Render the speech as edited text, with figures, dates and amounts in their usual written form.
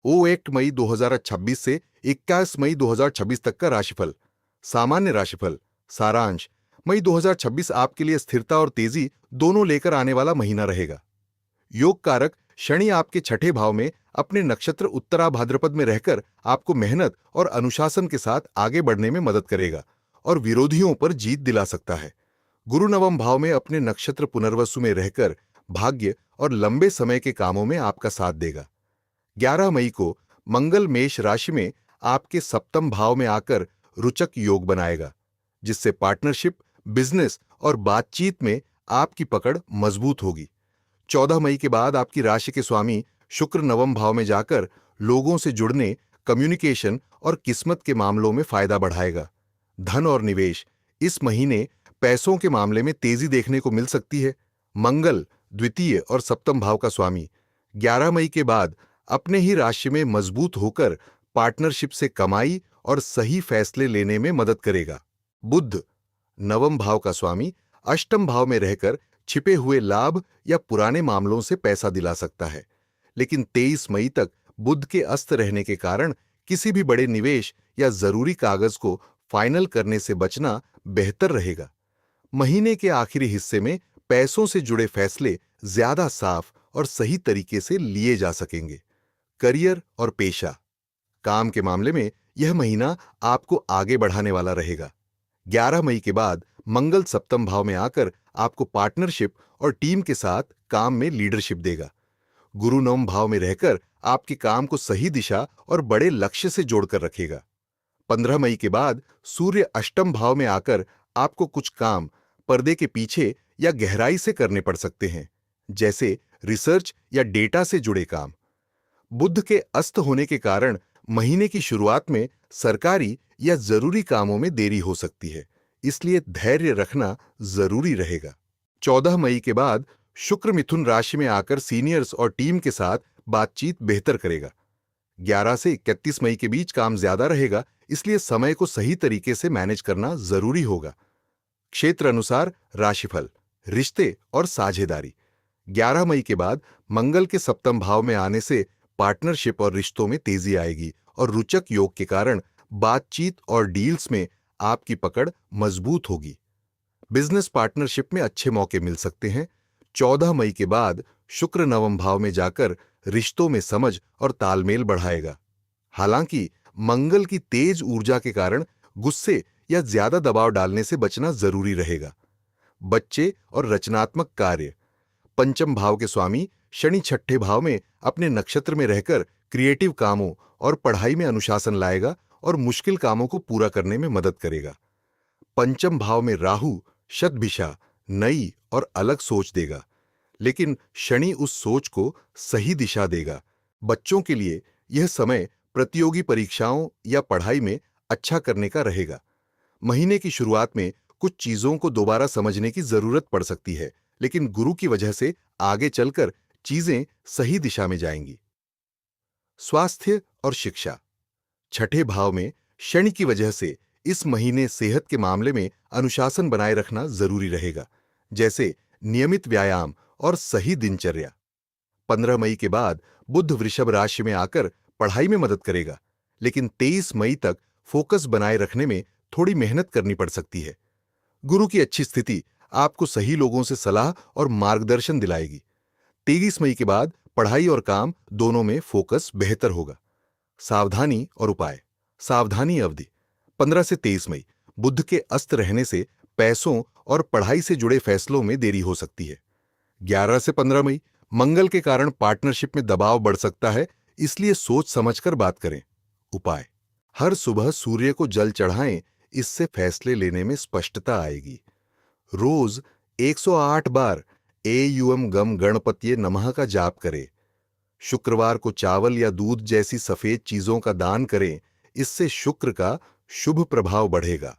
ओ 1 मई 2026 से 21 मई 2026 तक का राशिफल। सामान्य राशिफल सारांश। मई 2026 आपके लिए स्थिरता और तेजी दोनों लेकर आने वाला महीना रहेगा। योग कारक शनि आपके छठे भाव में अपने नक्षत्र उत्तरा भाद्रपद में रहकर आपको मेहनत और अनुशासन के साथ आगे बढ़ने में मदद करेगा और विरोधियों पर जीत दिला सकता है। गुरु नवम भाव में अपने नक्षत्र पुनर्वसु में रहकर भाग्य और लंबे समय के कामों में आपका साथ देगा। 11 मई को मंगल मेष राशि में आपके सप्तम भाव में आकर रुचक योग बनाएगा, जिससे पार्टनरशिप, बिजनेस और बातचीत में आपकी पकड़ मजबूत होगी। 14 मई के बाद आपकी राशि के स्वामी शुक्र नवम भाव में जाकर लोगों से जुड़ने, कम्युनिकेशन और किस्मत के मामलों में फायदा बढ़ाएगा। धन और निवेश इस महीने पैसों के मामले में तेजी देखने को मिल सकती है। मंगल द्वितीय और सप्तम भाव का स्वामी 11 मई के बाद अपने ही राशि में मजबूत होकर पार्टनरशिप से कमाई और सही फैसले लेने में मदद करेगा। बुध नवम भाव का स्वामी अष्टम भाव में रहकर छिपे हुए लाभ या पुराने मामलों से पैसा दिला सकता है, लेकिन 23 मई तक बुध के अस्त रहने के कारण किसी भी बड़े निवेश या जरूरी कागज को फाइनल करने से बचना बेहतर रहेगा। महीने के आखिरी हिस्से में पैसों से जुड़े फैसले ज्यादा साफ और सही तरीके से लिए जा सकेंगे। करियर और पेशा काम के मामले में यह महीना आपको आगे बढ़ाने वाला रहेगा। 11 मई के बाद मंगल सप्तम भाव में आकर आपको पार्टनरशिप और टीम के साथ काम में लीडरशिप देगा। गुरु नवम भाव में रहकर आपके काम को सही दिशा और बड़े लक्ष्य से जोड़कर रखेगा। 15 मई के बाद सूर्य अष्टम भाव में आकर आपको कुछ काम पर्दे के पीछे या गहराई से करने पड़ सकते हैं, जैसे रिसर्च या डेटा से जुड़े काम। बुध के अस्त होने के कारण महीने की शुरुआत में सरकारी या जरूरी कामों में देरी हो सकती है, इसलिए धैर्य रखना जरूरी रहेगा। 14 मई के बाद शुक्र मिथुन राशि में आकर सीनियर्स और टीम के साथ बातचीत बेहतर करेगा। 11 से 31 मई के बीच काम ज्यादा रहेगा, इसलिए समय को सही तरीके से मैनेज करना जरूरी होगा। क्षेत्र अनुसार राशिफल रिश्ते और साझेदारी 11 मई के बाद मंगल के सप्तम भाव में आने से पार्टनरशिप और रिश्तों में तेजी आएगी और रुचक योग के कारण बातचीत और डील्स में आपकी पकड़ मजबूत होगी। बिजनेस पार्टनरशिप में अच्छे मौके मिल सकते हैं। 14 मई के बाद शुक्र नवम भाव में जाकर रिश्तों में समझ और तालमेल बढ़ाएगा। हालांकि मंगल की तेज ऊर्जा के कारण गुस्से या ज्यादा दबाव डालने से बचना जरूरी रहेगा। बच्चे और रचनात्मक कार्य पंचम भाव के स्वामी शनि छठे भाव में अपने नक्षत्र में रहकर क्रिएटिव कामों और पढ़ाई में अनुशासन लाएगा और मुश्किल कामों को पूरा करने में मदद करेगा। पंचम भाव में राहु शतभिषा नई और अलग सोच देगा, लेकिन शनि उस सोच को सही दिशा देगा। बच्चों के लिए यह समय प्रतियोगी परीक्षाओं या पढ़ाई में अच्छा करने का रहेगा। महीने की शुरुआत में कुछ चीजों को दोबारा समझने की जरूरत पड़ सकती है, लेकिन गुरु की वजह से आगे चलकर चीजें सही दिशा में जाएंगी। स्वास्थ्य और शिक्षा छठे भाव में शनि की वजह से इस महीने सेहत के मामले में अनुशासन बनाए रखना जरूरी रहेगा, जैसे नियमित व्यायाम और सही दिनचर्या। 15 मई के बाद बुध वृषभ राशि में आकर पढ़ाई में मदद करेगा, लेकिन 23 मई तक फोकस बनाए रखने में थोड़ी मेहनत करनी पड़ सकती है। गुरु की अच्छी स्थिति आपको सही लोगों से सलाह और मार्गदर्शन दिलाएगी। 23 मई के बाद पढ़ाई और काम दोनों में फोकस बेहतर होगा। सावधानी और उपाय सावधानी अवधि 15 से 23 मई बुध के अस्त रहने से पैसों और पढ़ाई से जुड़े फैसलों में देरी हो सकती है। 11 से 15 मई मंगल के कारण पार्टनरशिप में दबाव बढ़ सकता है, इसलिए सोच समझकर बात करें। उपाय हर सुबह सूर्य को जल चढ़ाएं, इससे फैसले लेने में स्पष्टता आएगी। रोज 108 बार एयुम गम गणपत्ये नमः का जाप करें। शुक्रवार को चावल या दूध जैसी सफेद चीजों का दान करें, इससे शुक्र का शुभ प्रभाव बढ़ेगा।